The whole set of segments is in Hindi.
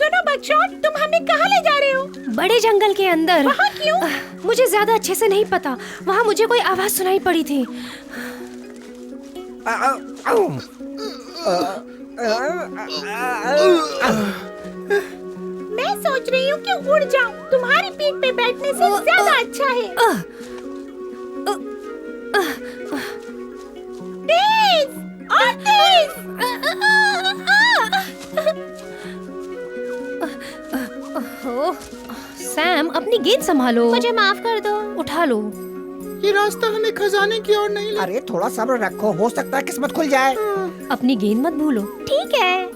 सुनो बकचोद, तुम हमें कहाँ ले जा रहे हो? बड़े जंगल के अंदर। वहाँ क्यों? मुझे ज्यादा अच्छे से नहीं पता। वहाँ मुझे कोई आवाज सुनाई पड़ी थी। मैं सोच रही हूँ कि उड़ जाऊँ। तुम्हारी पीठ पे बैठने से ज्यादा अच्छा है। तेज और तेज। ओह, सैम अपनी गेंद संभालो। मुझे माफ कर दो। उठा लो। ये रास्ता हमें खजाने की ओर नहीं ले। अरे थोड़ा सब्र रखो, हो सकता है किस्मत खुल जाए। अपनी गेंद मत भूलो। ठीक है।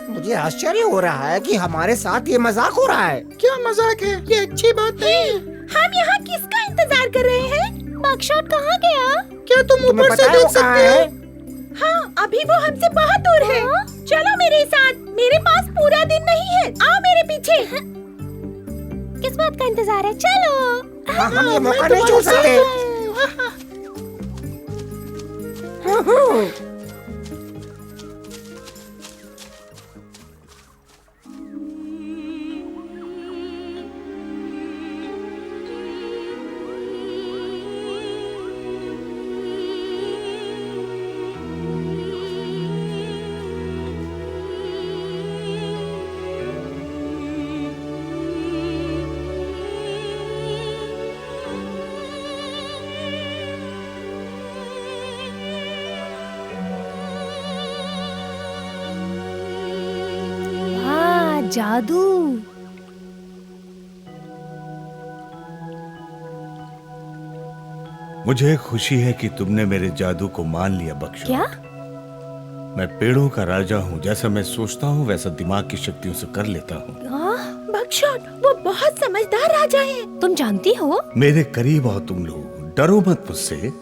मुझे आश्चर्य हो रहा है कि हमारे साथ ये मजाक हो रहा है। क्या मजाक है? ये अच्छी बात नहीं है। हम यहाँ किसका इंतजार कर रहे हैं? बकचोद कहाँ गया? क्या तुम तुम्हें ऊपर पता से है देख वो कहाँ सकते हो? है? हाँ, अभी वो हमसे बहुत दूर है। चलो मेरे साथ, मेरे पास पूरा दिन नहीं है। आओ मेरे पीछे। किस बात का इंतजार है? चलो। हाँ, हम ये मैं मौका नहीं तुम्हारे छोड़ साथ सकते। हूँ। वाह, जादू। मुझे खुशी है कि तुमने मेरे जादू को मान लिया बख्शो। क्या? मैं पेड़ों का राजा हूँ। जैसा मैं सोचता हूँ वैसा दिमाग की शक्तियों से कर लेता हूँ। बकचोद, वो बहुत समझदार राजा है। तुम जानती हो? मेरे करीब आओ तुम लोग, डरो मत मुझसे।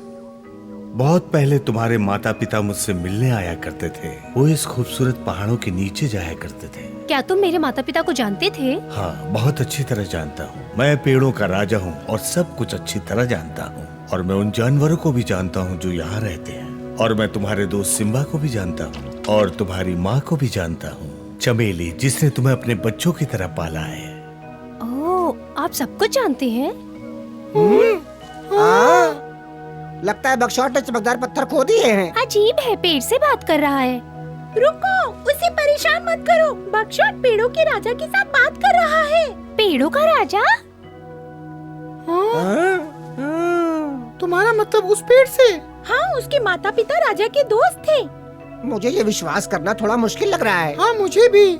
बहुत पहले तुम्हारे माता पिता मुझसे मिलने आया करते थे। वो इस खूबसूरत पहाड़ों के नीचे जाया करते थे। क्या तुम मेरे माता पिता को जानते थे? हाँ, बहुत अच्छी तरह जानता हूँ। मैं पेड़ों का राजा हूँ और सब कुछ अच्छी तरह जानता हूँ। और मैं उन जानवरों को भी जानता हूँ जो यहाँ रहते हैं। और मैं तुम्हारे दोस्त सिम्बा को भी जानता हूँ और तुम्हारी माँ को भी जानता हूँ, चमेली, जिसने तुम्हें अपने बच्चों की तरह पाला है। ओह, आप सब कुछ जानते हैं? हाँ, लगता है बकचोद ने चमकदार पत्थर खो दिए हैं। अजीब है, पेड़ से बात कर रहा है। रुको, उसे परेशान मत करो। बकचोद पेड़ों के राजा के साथ बात कर रहा है। पेड़ों का राजा? तुम्हारा मतलब उस पेड़ से? हाँ, उसके माता पिता राजा के दोस्त थे। मुझे ये विश्वास करना थोड़ा मुश्किल लग रहा है। हाँ, मुझे भी।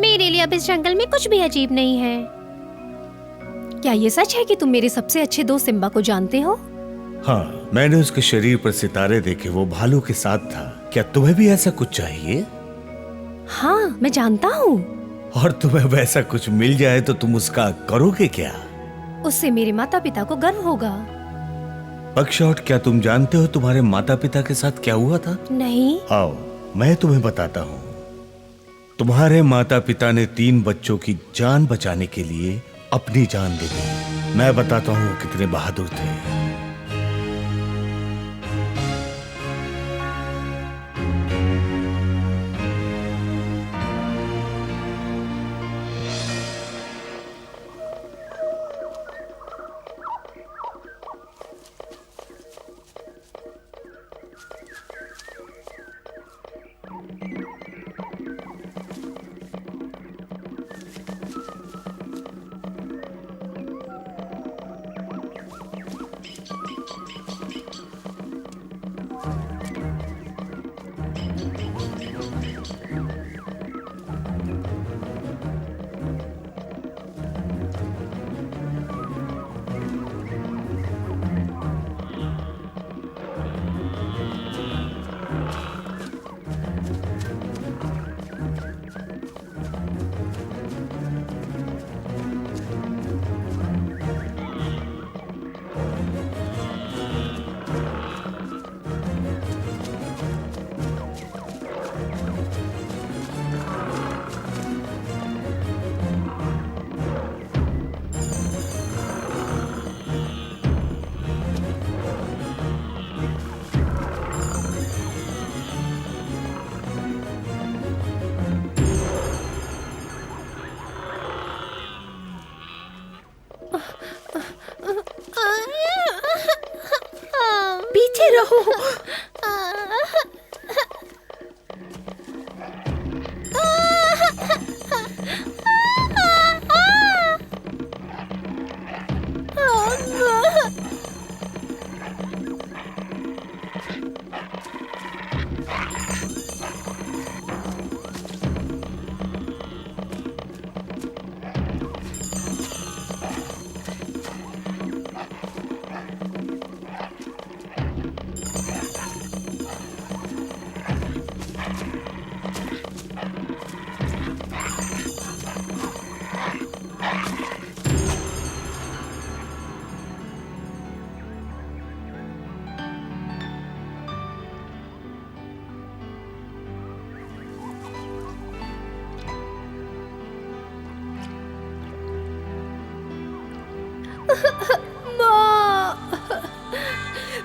मेरे लिए अब इस जंगल में कुछ भी अजीब नहीं है। क्या ये सच है कि तुम मेरे सबसे अच्छे दोस्त सिम्बा को जानते हो? हाँ, मैंने उसके शरीर पर सितारे देखे। वो भालू के साथ था। क्या तुम्हें भी ऐसा कुछ चाहिए? हाँ, मैं जानता हूँ। और तुम्हें वैसा कुछ मिल जाए तो तुम उसका करोगे क्या? उससे मेरे माता पिता को गर्व होगा। बकचोद, क्या तुम जानते हो तुम्हारे माता पिता के साथ क्या हुआ था? नहीं। आओ, मैं तुम्हें बताता हूँ। तुम्हारे माता पिता ने 3 बच्चों की जान बचाने के लिए अपनी जान दे दी। मैं बताता हूँ वो कितने बहादुर थे।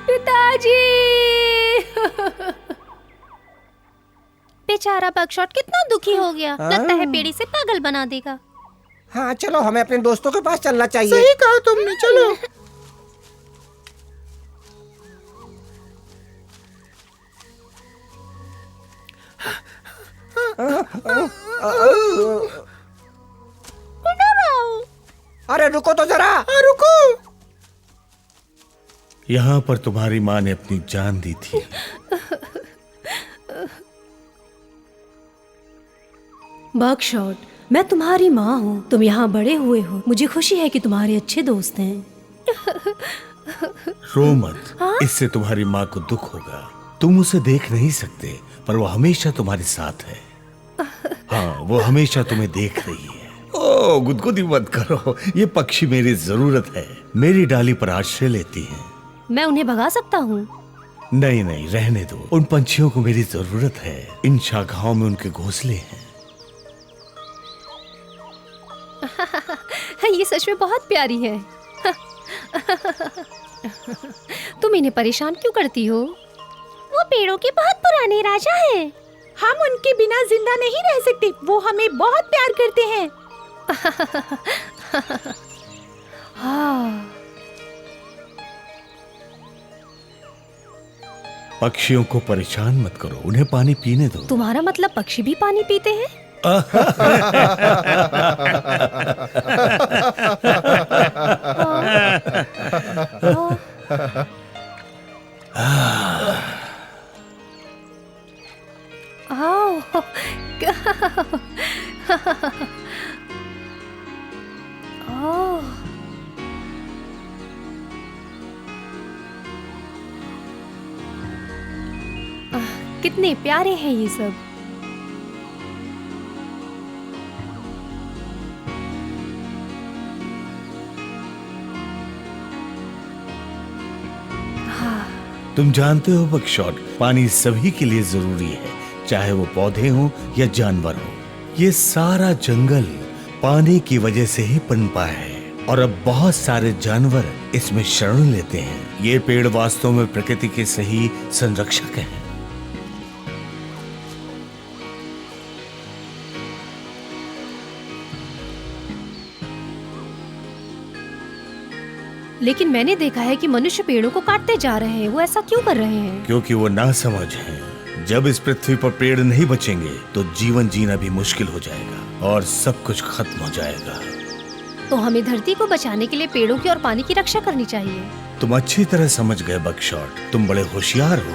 पिताजी। बेचारा बगशॉट कितना दुखी हो गया। लगता है पेड़ी से पागल बना देगा। हाँ चलो, हमें अपने दोस्तों के पास चलना चाहिए। सही कहा तुमने, चलो। अरे रुको तो जरा। रुको। यहाँ पर तुम्हारी माँ ने अपनी जान दी थी। बगशॉट, मैं तुम्हारी माँ हूँ। तुम यहाँ बड़े हुए हो। मुझे खुशी है कि तुम्हारे अच्छे दोस्त हैं। रो मत, इससे तुम्हारी माँ को दुख होगा। तुम उसे देख नहीं सकते, पर वो हमेशा तुम्हारे साथ है। हाँ, वो हमेशा तुम्हें देख रही है। ओ, गुदगुदी मत करो। ये पक्षी मेरी जरूरत है। मेरी डाली पर आश्रय लेती हैं। मैं उन्हें भगा सकता हूँ। नहीं नहीं, रहने दो। उन पंछियों को मेरी जरूरत है। इन शाखाओं में उनके घोंसले हैं। ये सच में बहुत प्यारी है। तुम इन्हें परेशान क्यों करती हो? वो पेड़ों के बहुत पुराने राजा हैं। हम उनके बिना जिंदा नहीं रह सकते। वो हमें बहुत प्यार करते हैं। हाँ। पक्षियों को परेशान मत करो, उन्हें पानी पीने दो। तुम्हारा मतलब पक्षी भी पानी पीते हैं? कितने प्यारे हैं ये सब। तुम जानते हो बगशॉट, पानी सभी के लिए जरूरी है, चाहे वो पौधे हों या जानवर हो। ये सारा जंगल पानी की वजह से ही पनपा है और अब बहुत सारे जानवर इसमें शरण लेते हैं। ये पेड़ वास्तव में प्रकृति के सही संरक्षक हैं। लेकिन मैंने देखा है कि मनुष्य पेड़ों को काटते जा रहे हैं। वो ऐसा क्यों कर रहे हैं? क्योंकि वो नासमझ हैं। जब इस पृथ्वी पर पेड़ नहीं बचेंगे तो जीवन जीना भी मुश्किल हो जाएगा और सब कुछ खत्म हो जाएगा। तो हमें धरती को बचाने के लिए पेड़ों की और पानी की रक्षा करनी चाहिए। तुम अच्छी तरह समझ गए बगशॉट, तुम बड़े होशियार हो।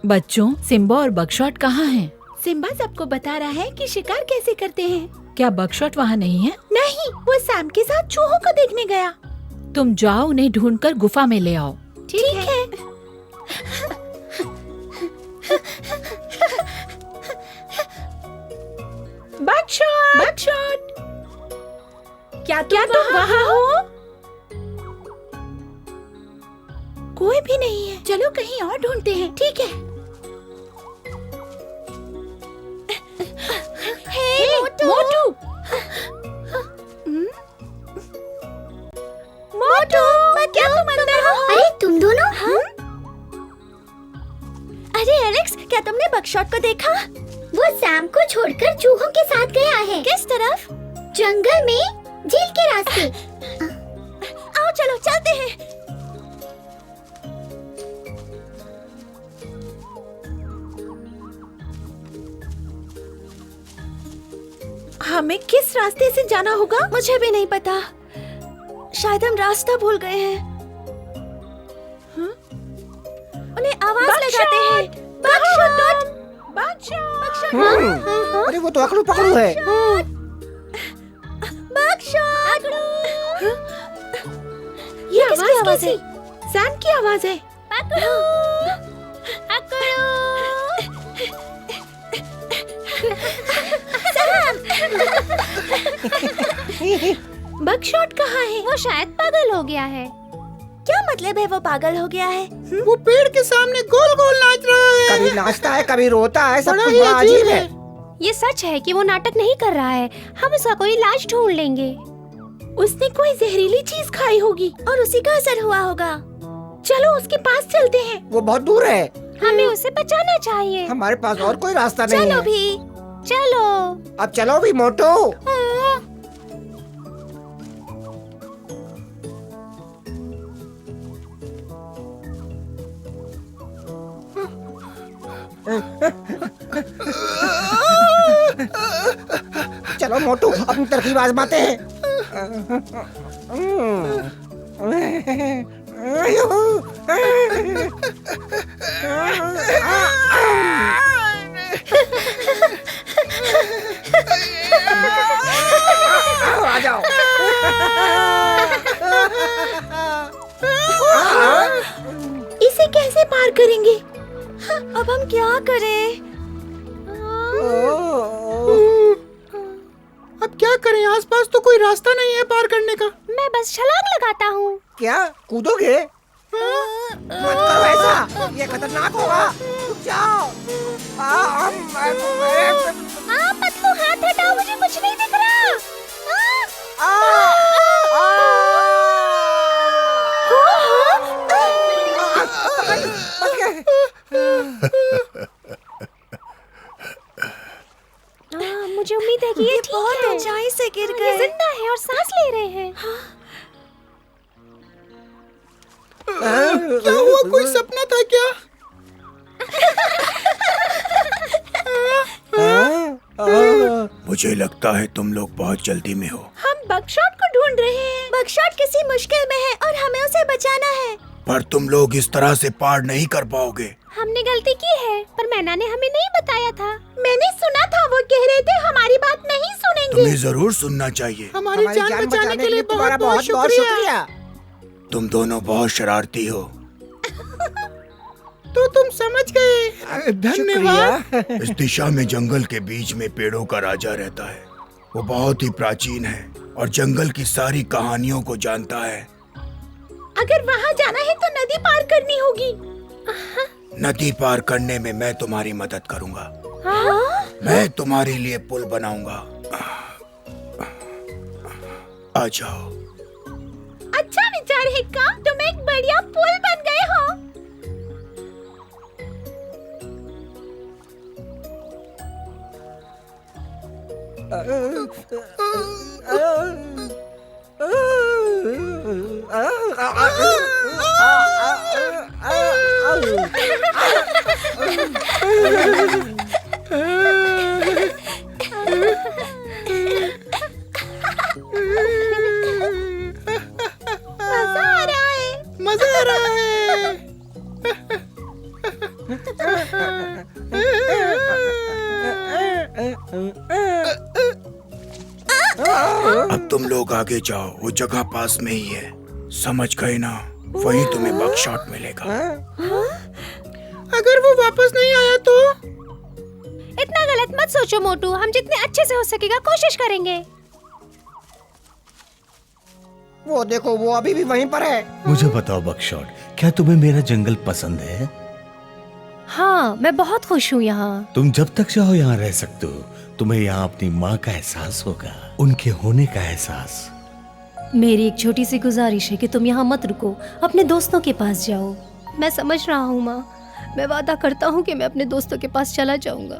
बच्चों, सिम्बा और बगशॉट कहाँ हैं? सिम्बा सबको बता रहा है कि शिकार कैसे करते हैं। क्या बगशॉट वहाँ नहीं है? नहीं, वो सैम के साथ चूहों को देखने गया। तुम जाओ, उन्हें ढूंढकर गुफा में ले आओ। ठीक है। बगशॉट, बगशॉट, क्या तुम वहाँ हो? कोई भी नहीं है। चलो कहीं और ढूंढते हैं। ठीक है। हे मोटू, मोटू, क्या तुम अंदर हो? अरे तुम दोनों? अरे एलेक्स, क्या तुमने बकशॉट को देखा? वो सैम को छोड़कर चूहों के साथ गया है। किस तरफ? जंगल में, झील के रास्ते। आओ चलो चलते हैं। हमें किस रास्ते से जाना होगा? मुझे भी नहीं पता। शायद हम रास्ता भूल गए हैं। उन्हें आवाज लगाते हैं। बकशॉट! बकशॉट! अरे वो तो अकड़ू पकड़ू है। बकशॉट! ये आवाज है? सैम की आवाज है। पकड़ो! पकड़ो! बकशॉट कहाँ है? वो शायद पागल हो गया है। क्या मतलब है वो पागल हो गया है? वो पेड़ के सामने गोल गोल नाच रहा है। कभी नाचता है, कभी रोता है, सब बड़ा कुछ ही बड़ा अजीब अजीब है। है। ये सच है कि वो नाटक नहीं कर रहा है। हम उसका कोई इलाज ढूंढ लेंगे। उसने कोई जहरीली चीज खाई होगी और उसी का असर हुआ होगा। चलो उसके पास चलते हैं। वो बहुत दूर है, हमें उसे बचाना चाहिए। हमारे पास और कोई रास्ता नहीं चलो है। भी। चलो। अब चलो भी मोटू। चलो मोटू, अपनी तरकीब आजमाते हैं। आ जाओ। इसे कैसे पार करेंगे? अब हम क्या करें? अब क्या करें? आसपास तो कोई रास्ता नहीं है पार करने का। मैं बस छलांग लगाता हूँ। क्या कूदोगे? मत करो ऐसा, ये खतरनाक होगा। रुक जाओ। पतलू हाथ हटाओ, मुझे कुछ नहीं दिख रहा। मुझे उम्मीद है कि ये ठीक बहुत है। ऊंचाई से गिर ये गए। जिंदा है और सांस ले रहे हैं। क्या हुआ? कोई सपना था क्या? मुझे लगता है तुम लोग बहुत जल्दी में हो। हम बकशॉट को ढूंढ रहे हैं। बकशॉट किसी मुश्किल में है और हमें उसे बचाना है। पर तुम लोग इस तरह से पार नहीं कर पाओगे। हमने गलती की है, पर मैना ने हमें नहीं बताया था। मैंने सुना था वो कह रहे थे हमारी बात नहीं सुनेंगे। तुम्हें जरूर सुनना चाहिए। हमारी जान बचाने के लिए तुम्हारा बहुत बहुत शुक्रिया। तुम दोनों बहुत शरारती हो। तो तुम समझ गए। धन्यवाद। इस दिशा में जंगल के बीच में पेड़ों का राजा रहता है। वो बहुत ही प्राचीन है और जंगल की सारी कहानियों को जानता है। अगर वहाँ जाना है तो नदी पार करनी होगी। नदी पार करने में मैं तुम्हारी मदद करूंगा। हाँ? मैं तुम्हारे लिए पुल बनाऊंगा। आ जाओ। अच्छा विचार है का? तुम एक बढ़िया पुल बन गए हो। मजा आ रहा है। मजा आ रहा है। अब तुम लोग आगे जाओ, वो जगह पास में ही है। समझ गए ना? वहीं तुम्हें बकशॉट मिलेगा। अगर वो वापस नहीं आया तो? इतना गलत मत सोचो मोटू, हम जितने अच्छे से हो सकेगा कोशिश करेंगे। वो देखो, वो अभी भी वहीं पर है। मुझे बताओ बकशॉट, क्या तुम्हें मेरा जंगल पसंद है? हाँ, मैं बहुत खुश हूँ यहाँ। तुम जब तक चाहो यहाँ रह सकते हो। तुम्हें यहाँ अपनी माँ का एहसास होगा, उनके होने का एहसास। मेरी एक छोटी सी गुजारिश है कि तुम यहाँ मत रुको, अपने दोस्तों के पास जाओ। मैं समझ रहा हूँ माँ, मैं वादा करता हूँ कि मैं अपने दोस्तों के पास चला जाऊंगा।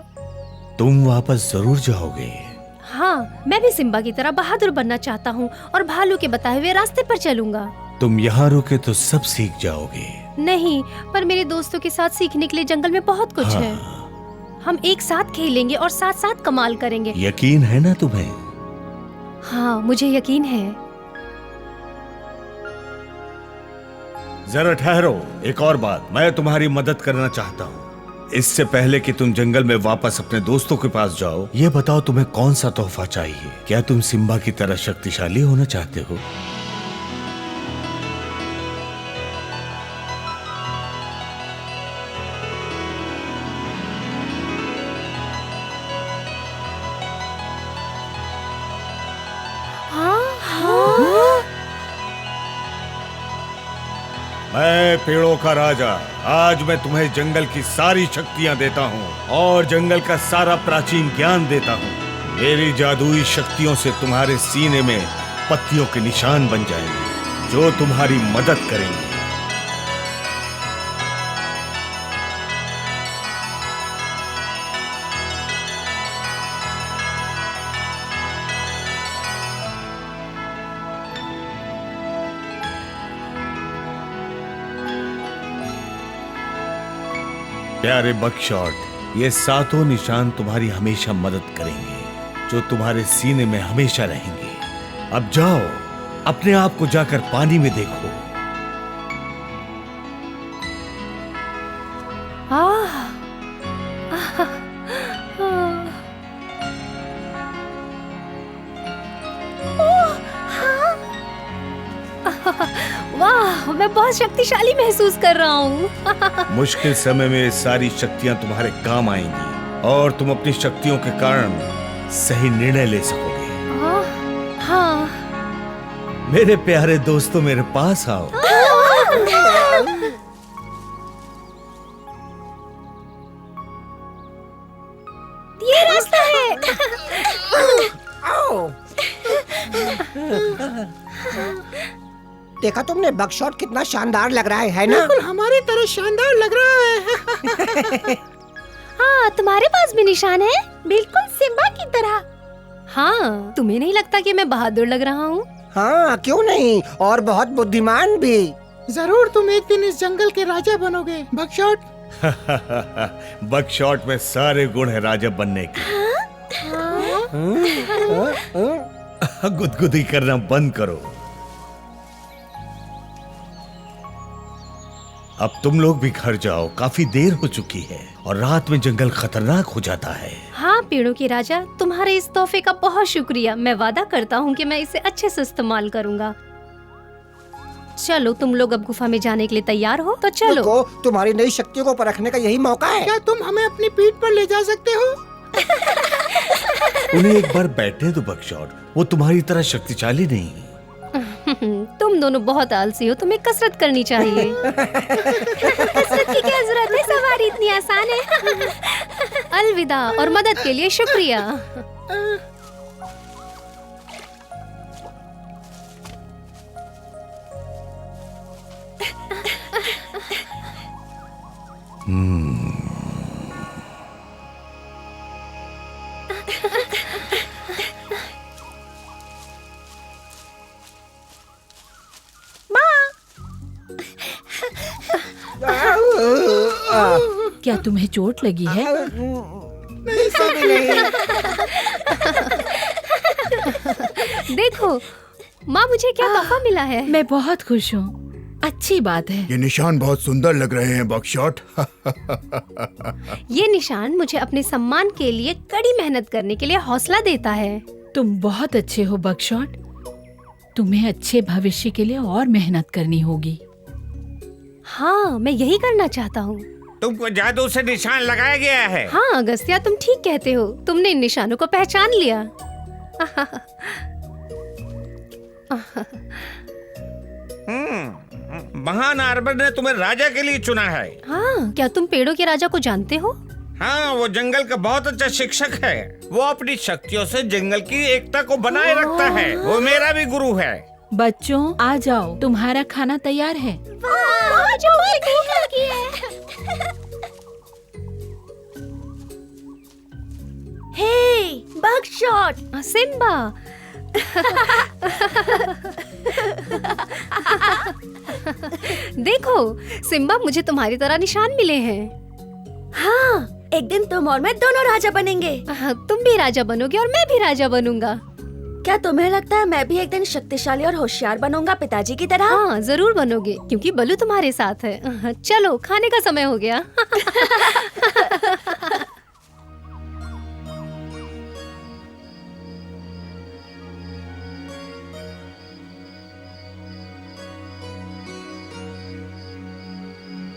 तुम वापस जरूर जाओगे। हाँ, मैं भी सिम्बा की तरह बहादुर बनना चाहता हूँ और भालू के बताए हुए रास्ते पर चलूंगा। तुम यहाँ रुके तो सब सीख जाओगे। नहीं, पर मेरे दोस्तों के साथ सीखने के लिए जंगल में बहुत कुछ है। हम एक साथ खेलेंगे और साथ साथ कमाल करेंगे। यकीन है ना तुम्हें? हाँ, मुझे यकीन है। जरा ठहरो, एक और बात, मैं तुम्हारी मदद करना चाहता हूँ। इससे पहले कि तुम जंगल में वापस अपने दोस्तों के पास जाओ, ये बताओ तुम्हें कौन सा तोहफा चाहिए? क्या तुम सिम्बा की तरह शक्तिशाली होना चाहते हो? मैं पेड़ों का राजा, आज मैं तुम्हें जंगल की सारी शक्तियां देता हूँ और जंगल का सारा प्राचीन ज्ञान देता हूँ। मेरी जादुई शक्तियों से तुम्हारे सीने में पत्तियों के निशान बन जाएंगे जो तुम्हारी मदद करेंगे। प्यारे बकशॉट, ये सातों निशान तुम्हारी हमेशा मदद करेंगे, जो तुम्हारे सीने में हमेशा रहेंगे। अब जाओ, अपने आप को जाकर पानी में देखो। वाह, मैं बहुत शक्तिशाली महसूस कर रहा हूँ। मुश्किल समय में ये सारी शक्तियां तुम्हारे काम आएंगी और तुम अपनी शक्तियों के कारण सही निर्णय ले सकोगे। हाँ। मेरे प्यारे दोस्तों, मेरे पास आओ। ये रास्ता है। देखा तुमने, बकशॉट कितना शानदार लग रहा है ना? बिल्कुल हमारी तरह शानदार लग रहा है। हाँ, तुम्हारे पास भी निशान है, बिल्कुल सिम्बा की तरह। हाँ, तुम्हें नहीं लगता कि मैं बहादुर लग रहा हूँ? हाँ, क्यों नहीं, और बहुत बुद्धिमान भी। जरूर तुम एक दिन इस जंगल के राजा बनोगे बकशॉट। बकशॉट में सारे गुण है राजा बनने के। गुदगुदी करना बंद करो। अब तुम लोग भी घर जाओ, काफी देर हो चुकी है और रात में जंगल खतरनाक हो जाता है। हाँ पेड़ों के राजा, तुम्हारे इस तोहफे का बहुत शुक्रिया। मैं वादा करता हूँ कि मैं इसे अच्छे से इस्तेमाल करूँगा। चलो, तुम लोग अब गुफा में जाने के लिए तैयार हो तो चलो। रुको, तुम्हारी नई शक्तियों को परखने का यही मौका है। क्या तुम हमें अपनी पीठ पर ले जा सकते हो? उन्हें एक बार बैठने दो बकशॉट, वो तुम्हारी तरह शक्तिशाली नहीं। तुम दोनों बहुत आलसी हो, तुम्हें कसरत करनी चाहिए। कसरत की क्या जरूरत है, सवारी इतनी आसान है। अलविदा और मदद के लिए शुक्रिया। क्या तुम्हें चोट लगी है? नहीं, सभी नहीं। देखो माँ, मुझे क्या तोहफा मिला है। मैं बहुत खुश हूँ, अच्छी बात है। ये निशान बहुत सुंदर लग रहे हैं बकशॉट। ये निशान मुझे अपने सम्मान के लिए कड़ी मेहनत करने के लिए हौसला देता है। तुम बहुत अच्छे हो बकशॉट, तुम्हें अच्छे भविष्य के लिए और मेहनत करनी होगी। हाँ, मैं यही करना चाहता हूँ। तुमको जादू से निशान लगाया गया है। हाँ अगस्त्या, तुम ठीक कहते हो। तुमने इन निशानों को पहचान लिया। महान आर्बर ने तुम्हें राजा के लिए चुना है। हाँ, क्या तुम पेड़ों के राजा को जानते हो? हाँ, वो जंगल का बहुत अच्छा शिक्षक है। वो अपनी शक्तियों से जंगल की एकता को बनाए रखता है। वो मेरा भी गुरु है। बच्चों आ जाओ, तुम्हारा खाना तैयार है। बगशॉट। सिम्बा। देखो सिम्बा, मुझे तुम्हारी तरह निशान मिले हैं। हाँ, एक दिन तुम और मैं दोनों राजा बनेंगे। तुम भी राजा बनोगे और मैं भी राजा बनूंगा। क्या तुम्हें लगता है मैं भी एक दिन शक्तिशाली और होशियार बनूंगा पिताजी की तरह? हाँ जरूर बनोगे, क्योंकि बल्लू तुम्हारे साथ है। चलो खाने का समय हो गया।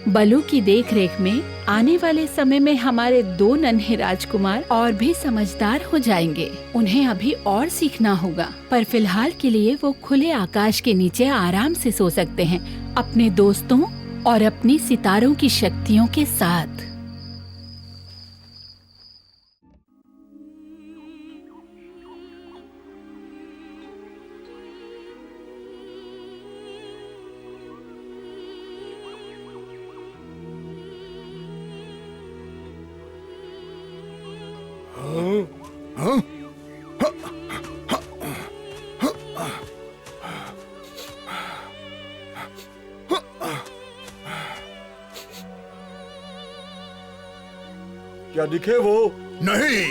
बलू की देखरेख में आने वाले समय में हमारे 2 नन्हे राजकुमार और भी समझदार हो जाएंगे। उन्हें अभी और सीखना होगा, पर फिलहाल के लिए वो खुले आकाश के नीचे आराम से सो सकते हैं, अपने दोस्तों और अपनी सितारों की शक्तियों के साथ। क्या दिखे वो? नहीं,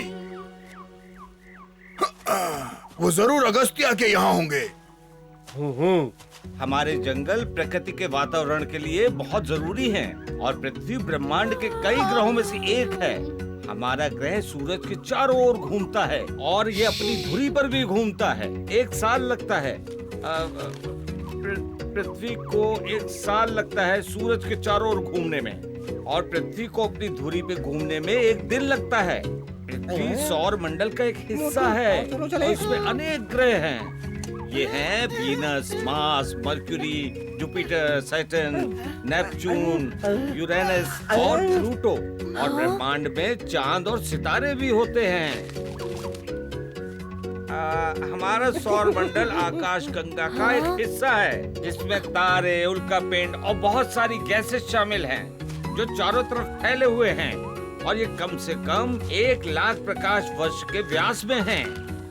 वो जरूर अगस्त्या के यहाँ होंगे। हमारे जंगल प्रकृति के वातावरण के लिए बहुत जरूरी हैं और पृथ्वी ब्रह्मांड के कई ग्रहों में से एक है। हमारा ग्रह सूरज के चारों ओर घूमता है और ये अपनी धुरी पर भी घूमता है। 1 साल लगता है, पृथ्वी को 1 साल लगता है सूरज के चारों ओर घूमने में, और पृथ्वी को अपनी धुरी पे घूमने में 1 दिन लगता है। पृथ्वी सौर मंडल का एक हिस्सा है और इसमें अनेक ग्रह हैं। ये हैं Venus, Mars, mercury, Jupiter, Saturn, Neptune, Uranus और प्लूटो। और ब्रह्मांड में चांद और सितारे भी होते हैं। हमारा सौर मंडल आकाश गंगा का एक हिस्सा है, जिसमें तारे, उल्कापिंड और बहुत सारी गैसेस शामिल हैं, जो चारों तरफ फैले हुए हैं, और ये कम से कम 1 लाख प्रकाश वर्ष के व्यास में हैं।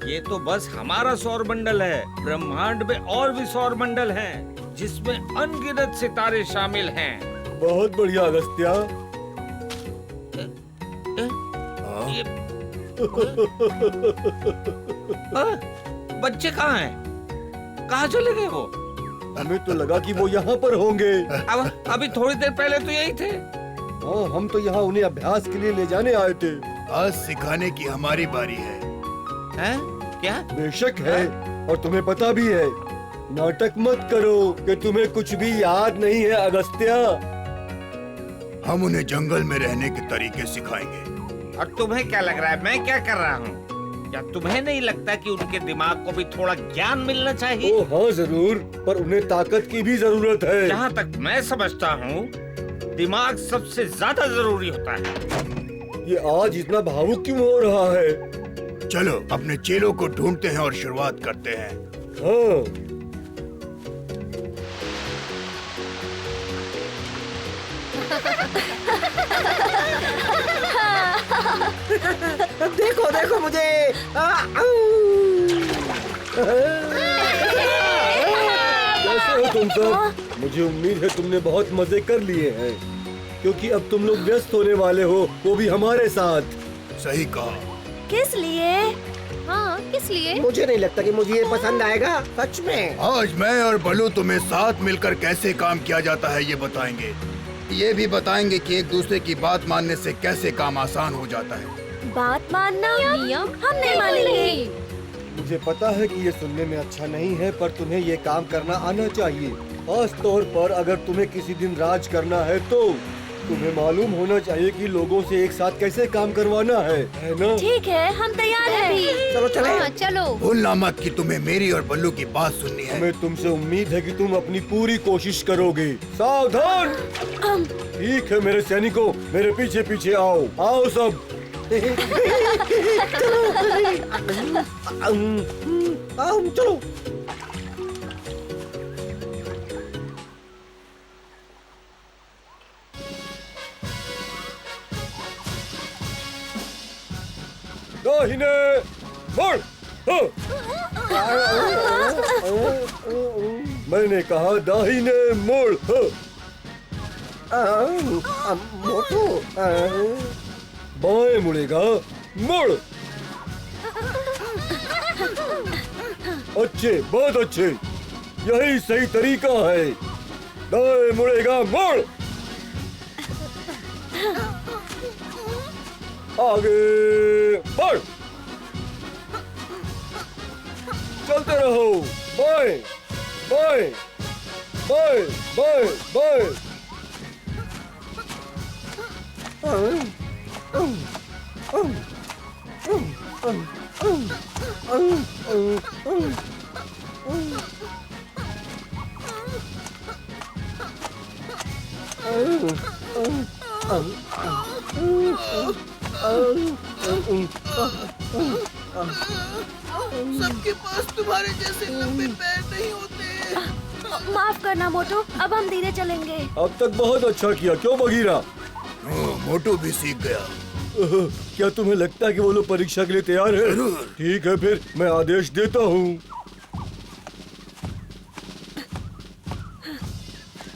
ये तो बस हमारा सौर मंडल है। ब्रह्मांड में और भी सौर मंडल हैं, जिसमें अनगिनत सितारे शामिल हैं। बहुत बढ़िया अगस्त्या। बच्चे कहाँ हैं? कहाँ चले गए वो? हमें तो लगा कि वो यहाँ पर होंगे। अब अभी थोड़ी देर पहले तो यही थे। हाँ, हम तो यहाँ उन्हें अभ्यास के लिए ले जाने आए थे। आज सिखाने की हमारी बारी है। हैं? क्या? बेशक है, और तुम्हें पता भी है। नाटक मत करो कि तुम्हें कुछ भी याद नहीं है अगस्त्या। हम उन्हें जंगल में रहने के तरीके सिखाएंगे। और तुम्हें क्या लग रहा है मैं क्या कर रहा हूँ? क्या तुम्हें नहीं लगता कि उनके दिमाग को भी थोड़ा ज्ञान मिलना चाहिए? ओ हाँ जरूर, पर उन्हें ताकत की भी जरूरत है। जहाँ तक मैं समझता हूँ, दिमाग सबसे ज्यादा जरूरी होता है। ये आज इतना भावुक क्यों हो रहा है? चलो अपने चेलों को ढूंढते हैं और शुरुआत करते हैं। हाँ। देखो देखो मुझे। कैसे हो तुम सब? मुझे उम्मीद है तुमने बहुत मजे कर लिए हैं, क्योंकि अब तुम लोग व्यस्त होने वाले हो, वो भी हमारे साथ। सही कहा। किस लिए? हाँ किस लिए? मुझे नहीं लगता कि मुझे ये पसंद आएगा, सच में। आज मैं और बलू तुम्हें साथ मिलकर कैसे काम किया जाता है ये बताएंगे। ये भी बताएंगे कि एक दूसरे की बात मानने से कैसे काम आसान हो जाता है। बात मानना? नियम हम नहीं मानेंगे। मुझे पता है कि ये सुनने में अच्छा नहीं है, पर तुम्हें ये काम करना आना चाहिए। खास तौर पर अगर तुम्हें किसी दिन राज करना है तो तुम्हें मालूम होना चाहिए कि लोगों से एक साथ कैसे काम करवाना है ना? ठीक है, हम तैयार हैं। चलो चले। हाँ चलो। भूलना मत कि तुम्हें मेरी और बल्लू की बात सुननी है। हमें तुमसे उम्मीद है कि तुम अपनी पूरी कोशिश करोगे। सावधान। ठीक है मेरे सैनिकों, मेरे पीछे पीछे आओ। आओ सब। चलो। दाहिने, मोड़। मैंने कहा दाहिने मोड़। मोटू बाएं मुड़ेगा, मोड़। अच्छे, बहुत अच्छे, यही सही तरीका है। दाएं मुड़ेगा, मोड़। आगे बढ़, चलते रहो। बाएं बाएं बाएं बाएं बाएं। सबके पास तुम्हारे जैसे लंबे पैर नहीं होते। माफ करना मोटू, अब हम धीरे चलेंगे। अब तक बहुत अच्छा किया, क्यों बगीरा? मोटू भी सीख गया। क्या तुम्हें लगता है कि वो लोग परीक्षा के लिए तैयार है? ठीक है, फिर मैं आदेश देता हूँ।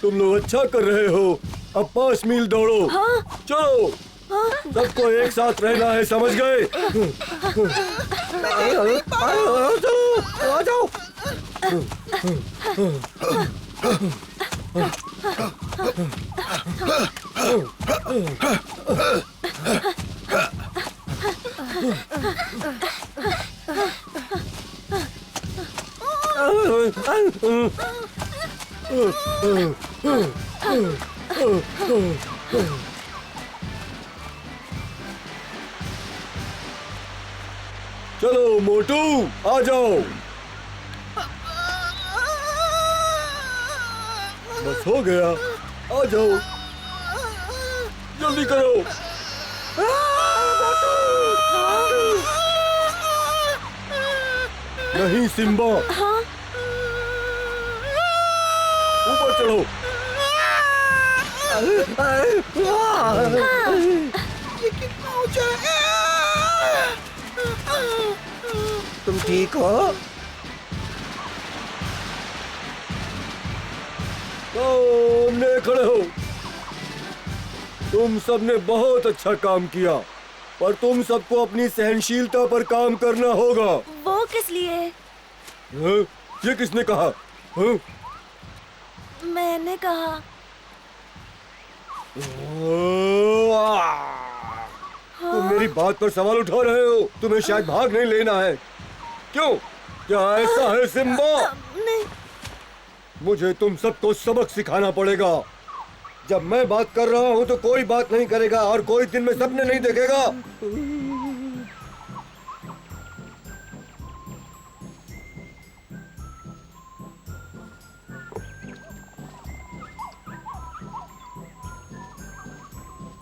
तुम लोग अच्छा कर रहे हो। अब 5 मील दौड़ो। हाँ? चलो, सबको एक साथ रहना है, समझ गए? आ जाओ। चलो मोटू, आ जाओ। बस हो गया, आ जाओ, जल्दी करो। नहीं सिम्बा, ऊपर चढ़ो। ये कितना ऊंचा है? तुम ठीक हो? सामने खड़े हो। तुम सबने बहुत अच्छा काम किया, पर तुम सबको अपनी सहनशीलता पर काम करना होगा। वो किस लिए? हाँ? ये किसने कहा? हाँ? मैंने कहा। तुम मेरी बात पर सवाल उठा रहे हो। तुम्हें शायद भाग नहीं लेना है। क्यों? क्या ऐसा है सिम्बा? नहीं। मुझे तुम सबको सबक सिखाना पड़ेगा। जब मैं बात कर रहा हूँ तो कोई बात नहीं करेगा और कोई दिन में सपने नहीं देखेगा।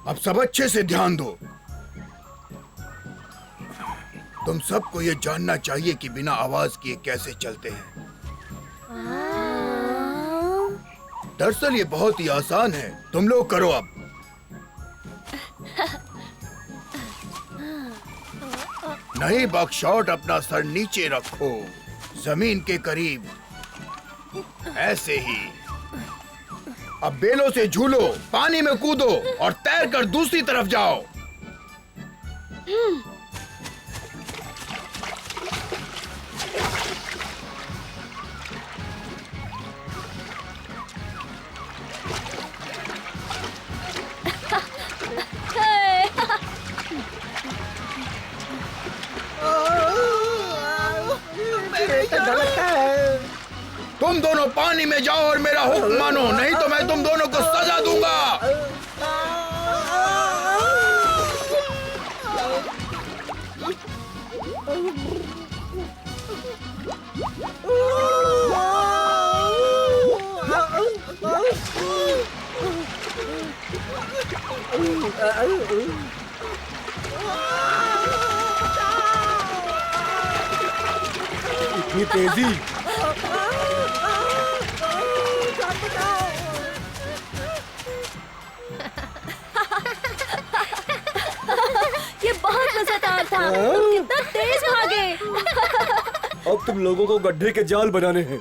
अब सब अच्छे से ध्यान दो। तुम सबको ये जानना चाहिए कि बिना आवाज किए कैसे चलते हैं। दरअसल ये बहुत ही आसान है। तुम लोग करो अब। नहीं बकशॉट, अपना सर नीचे रखो, जमीन के करीब, ऐसे ही। अब बेलों से झूलो, पानी में कूदो और तैरकर दूसरी तरफ जाओ। तुम दोनों पानी में जाओ और मेरा हुक्म मानो, नहीं तो मैं तुम दोनों को सजा दूंगा। इतनी तेजी। ये बहुत मजेदार था, तुम कितना तेज भागे। अब तुम लोगों को गड्ढे के जाल बनाने हैं।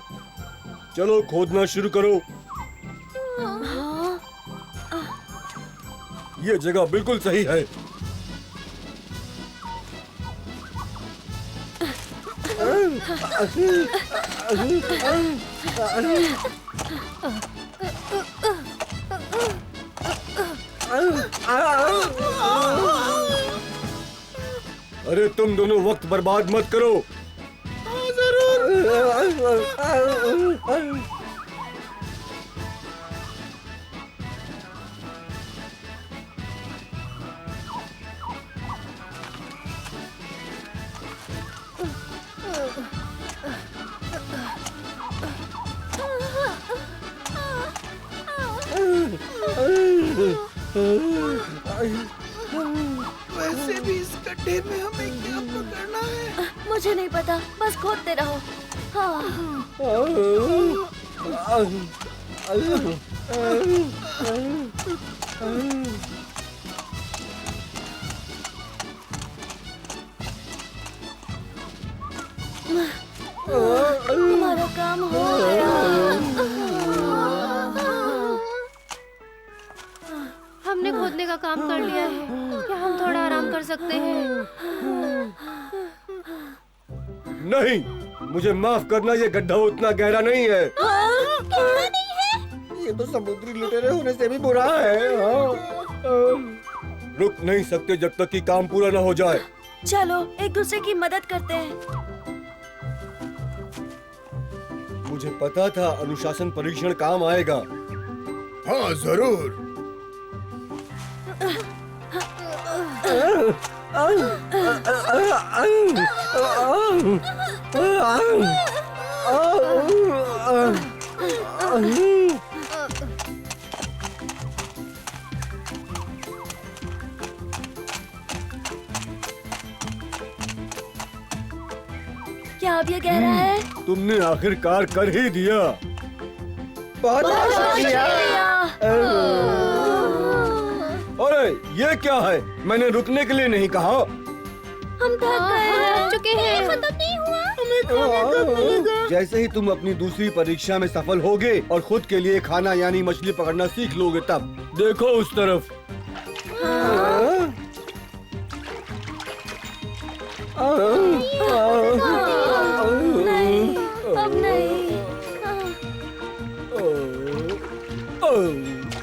चलो खोदना शुरू करो। ये जगह बिल्कुल सही है। अरे तुम दोनों वक्त बर्बाद मत करो। वैसे भी इस गड्ढे में हमें क्या पकड़ना है? मुझे नहीं पता, बस खोदते रहो। हाँ। हमारा काम हो गया। हमने खोदने का काम कर लिया है, क्या हम थोड़ा आराम कर सकते हैं? नहीं, मुझे माफ करना, ये गड्ढा उतना गहरा नहीं है। गहरा नहीं है? ये तो समुद्री लुटेरे होने से भी बुरा है। रुक नहीं सकते जब तक कि काम पूरा न हो जाए। चलो एक दूसरे की मदद करते हैं। मुझे पता था अनुशासन परीक्षण काम आएगा। हाँ जरूर। क्या अब ये गहरा है? तुमने आखिरकार कर ही दिया। बहुत शुक्रिया। अरे ये क्या है? मैंने रुकने के लिए नहीं कहा। हम थक गए हैं। चुके हैं। खत्म नहीं हुआ। जैसे ही तुम अपनी दूसरी परीक्षा में सफल होगे और खुद के लिए खाना यानी मछली पकड़ना सीख लोगे, तब देखो उस तरफ। नहीं, अब नहीं।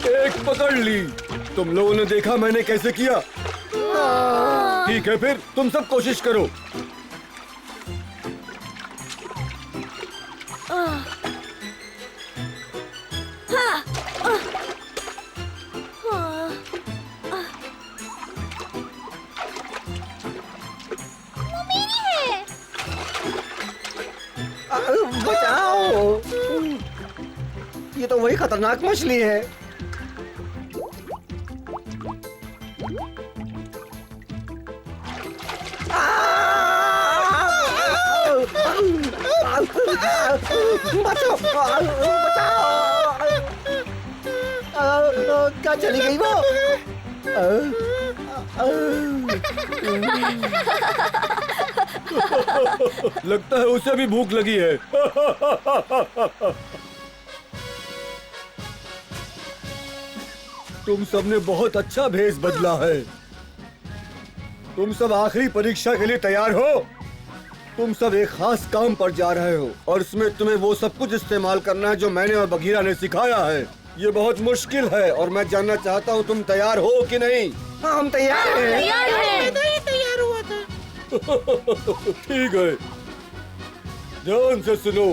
एक पकड़ ली। तुम लोगों ने देखा मैंने कैसे किया। ठीक है, फिर तुम सब कोशिश करो। बचाओ, ये तो वही खतरनाक मछली है। बचाओ, बचाओ। क्या चली गई वो? लगता है उसे भी भूख लगी है। तुम सबने बहुत अच्छा भेष बदला है। तुम सब आखिरी परीक्षा के लिए तैयार हो। तुम सब एक खास काम पर जा रहे हो और इसमें तुम्हें वो सब कुछ इस्तेमाल करना है जो मैंने और बघीरा ने सिखाया है। ये बहुत मुश्किल है और मैं जानना चाहता हूँ तुम तैयार हो कि नहीं। हाँ, हम तैयार हैं। तैयार हैं। तैयार हुआ था। ठीक है, ध्यान से सुनो।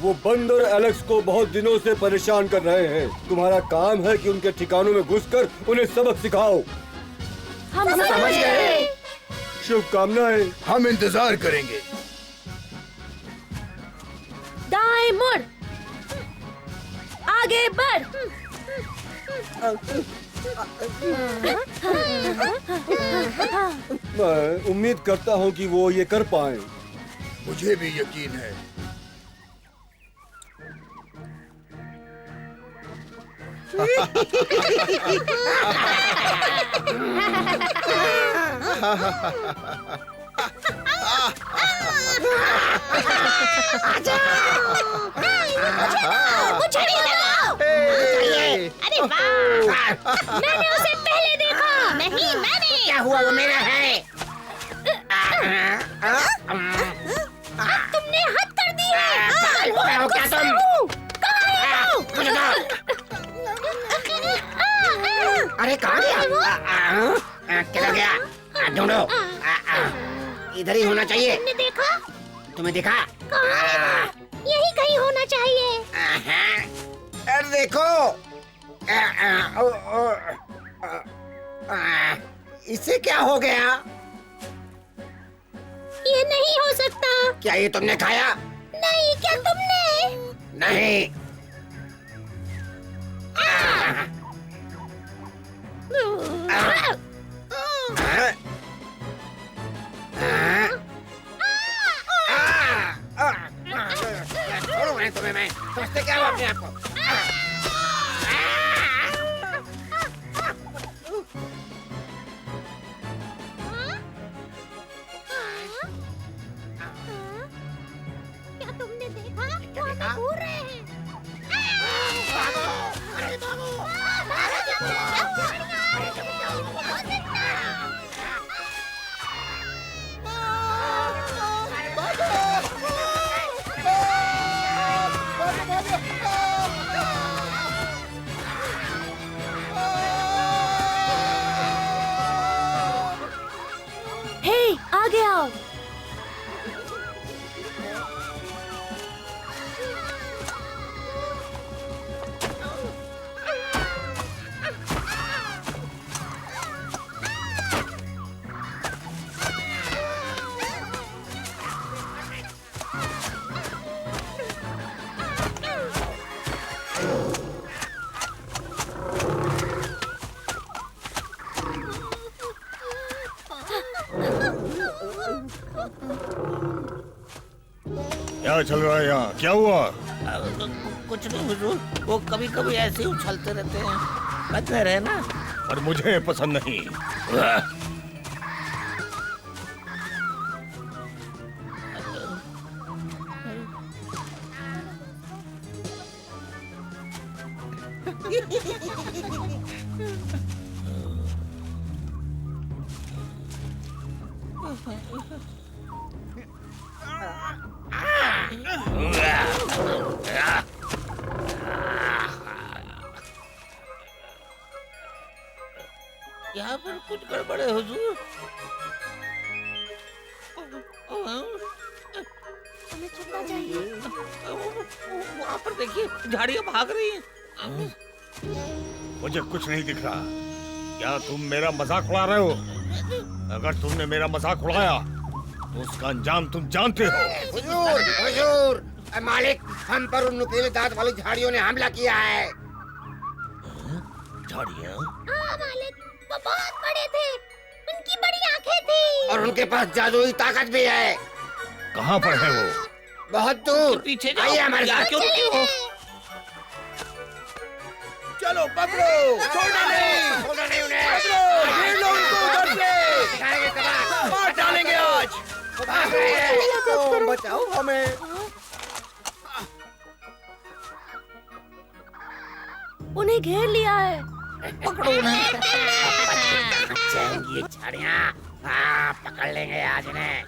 वो बंदर एलेक्स को बहुत दिनों से परेशान कर रहे हैं। तुम्हारा काम है कि उनके ठिकानों में घुसकर उन्हें सबक सिखाओ। हम समझ गए। शुभकामनाएं। हम इंतजार करेंगे। दाएं मुड़, आगे बढ़। मैं उम्मीद करता हूँ कि वो ये कर पाए। मुझे भी यकीन है। मुझे भी लगाओ। अरे वाह, मैंने उसे पहले देखा। नहीं मैंने। क्या हुआ, वो मेरा है। तुमने हद कर दी है। हो क्या तुम? मुझे दो। अरे कहाँ गया? किधर गया? ढूंढो। इधर ही होना चाहिए। तुमने देखा? तुम्हें दिखा? यही कहीं होना चाहिए। अरे देखो, इसे क्या हो गया? ये नहीं हो सकता। क्या ये तुमने खाया? नहीं, क्या तुमने? नहीं। छोड़ो तुम्हें मैं। समझते क्या हो अपने आप को? क्या तुमने देखा? वो हमें घूर रहे हैं। हे, आगे आओ। क्या चल रहा है यहाँ? क्या हुआ? कुछ नहीं हुजूर, वो कभी कभी ऐसे ही उछलते रहते हैं। बच में रहे ना। पर मुझे पसंद नहीं। यहाँ पर कुछ गड़बड़ है हुजूर। हमें छुपना चाहिए। वहाँ पर देखिए, झाड़ियाँ भाग रही हैं। मुझे कुछ नहीं दिख रहा। क्या तुम मेरा मजाक उड़ा रहे हो? अगर तुमने मेरा मजाक उड़ाया तो उसका अंजाम तुम जानते हो। हुजूर, हुजूर, मालिक, हम पर उन नुकीले दांत वाली झाड़ियों ने हमला किया है। झाड़ियाँ? हाँ मालिक, वो बहुत बड़े थे। उनकी बड़ी आंखें थी। और उनके पास जादुई ताकत भी है। कहाँ पर है वो? बहुत दूर। पीछे जाओ। आइए हमारे साथ। क्यों रुके हो? चलो पकड़ो। छोड़ना नहीं। छोड़ना नहीं उन्हें। पकड़ो। घेर लो उनको उधर से। दिखाएंगे तबाह। मार डालेंगे आज। भाग रहे हैं। बचाओ हमें। उन्हें घेर लिया है। पकड़ो उन्हें। जाएंगी ये झाड़ियाँ। हाँ, पकड़ लेंगे आज इन्हें।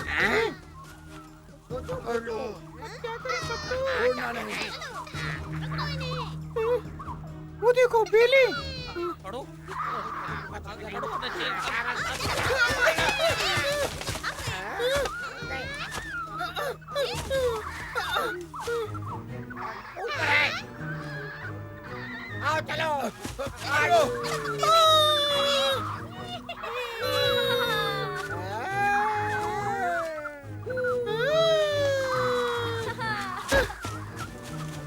हाँ? वो देखो बेली। पकड़ो। आओ चलो। आओ।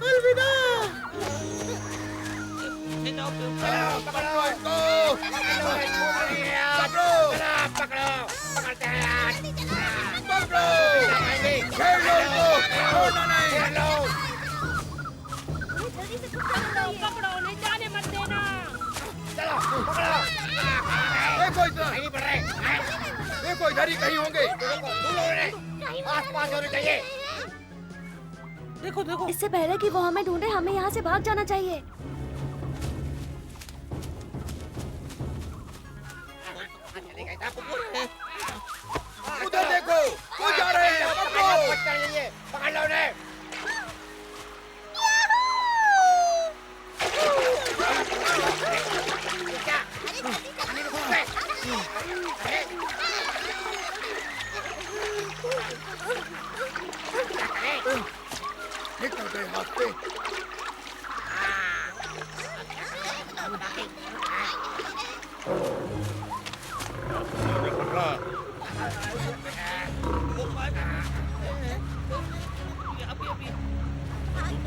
अलविदा। पकड़ो इसको। पकड़ो। पकड़ो। पकड़ते हैं आज। पकड़ो। घेर लो उनको। छोड़ना नहीं। घेर लो। पकड़ो, नहीं जाने मत देना। चलो, पकड़ो। देखो इधर नहीं बढ़ रहे, देखो इधर ही कहीं होंगे। आस-पास होने चाहिए। देखो देखो। इससे पहले कि वो हमें ढूंढे, हमें यहाँ से भाग जाना चाहिए। उधर देखो, वो जा रहे हैं। पकड़ लो उन्हें। निकल गए हाथ पे।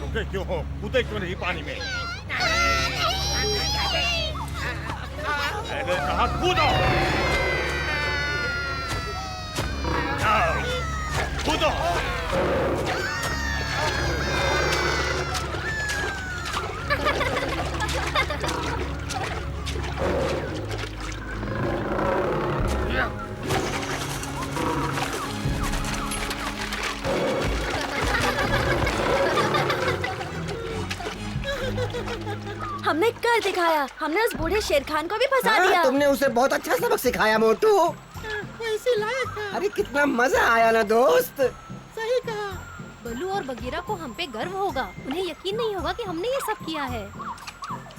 रुके क्यों हो? कूदे क्यों नहीं पानी में? मैंने कहा कूदो। जाओ, कूदो। हमने कर दिखाया। हमने उस बूढ़े शेर खान को भी फंसा दिया। तुमने उसे बहुत अच्छा सबक सिखाया मोटू। वो इसी लायक था। अरे कितना मजा आया ना दोस्त। सही कहा। बल्लू और बगीरा को हम पे गर्व होगा। उन्हें यकीन नहीं होगा कि हमने ये सब किया है।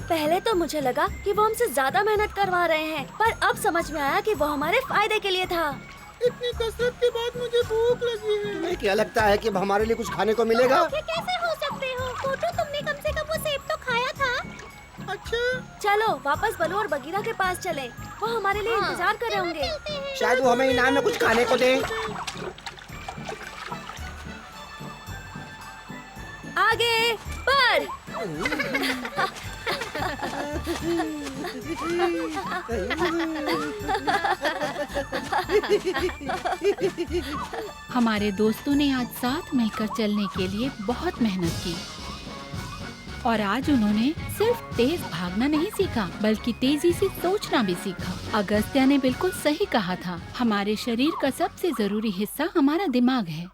पहले तो मुझे लगा कि वो हमसे ज्यादा मेहनत करवा रहे हैं, पर अब समझ में आया कि वो हमारे फायदे के लिए था। इतनी कसरत के बाद मुझे भूख लगी है। तुम्हें क्या लगता है कि हमारे लिए कुछ खाने को मिलेगा? कैसे हो सकते हो? फोटो, तुमने कम से कम वो सेब तो खाया था। अच्छा चलो वापस बलू और बगीरा के पास चले। वो हमारे लिए इंतजार कर रहे होंगे। शायद वो हमें इनाम में कुछ खाने को दे। आगे बढ़। हमारे दोस्तों ने आज साथ मिलकर चलने के लिए बहुत मेहनत की और आज उन्होंने सिर्फ तेज भागना नहीं सीखा बल्कि तेजी से सोचना भी सीखा। अगस्त्या ने बिल्कुल सही कहा था, हमारे शरीर का सबसे जरूरी हिस्सा हमारा दिमाग है।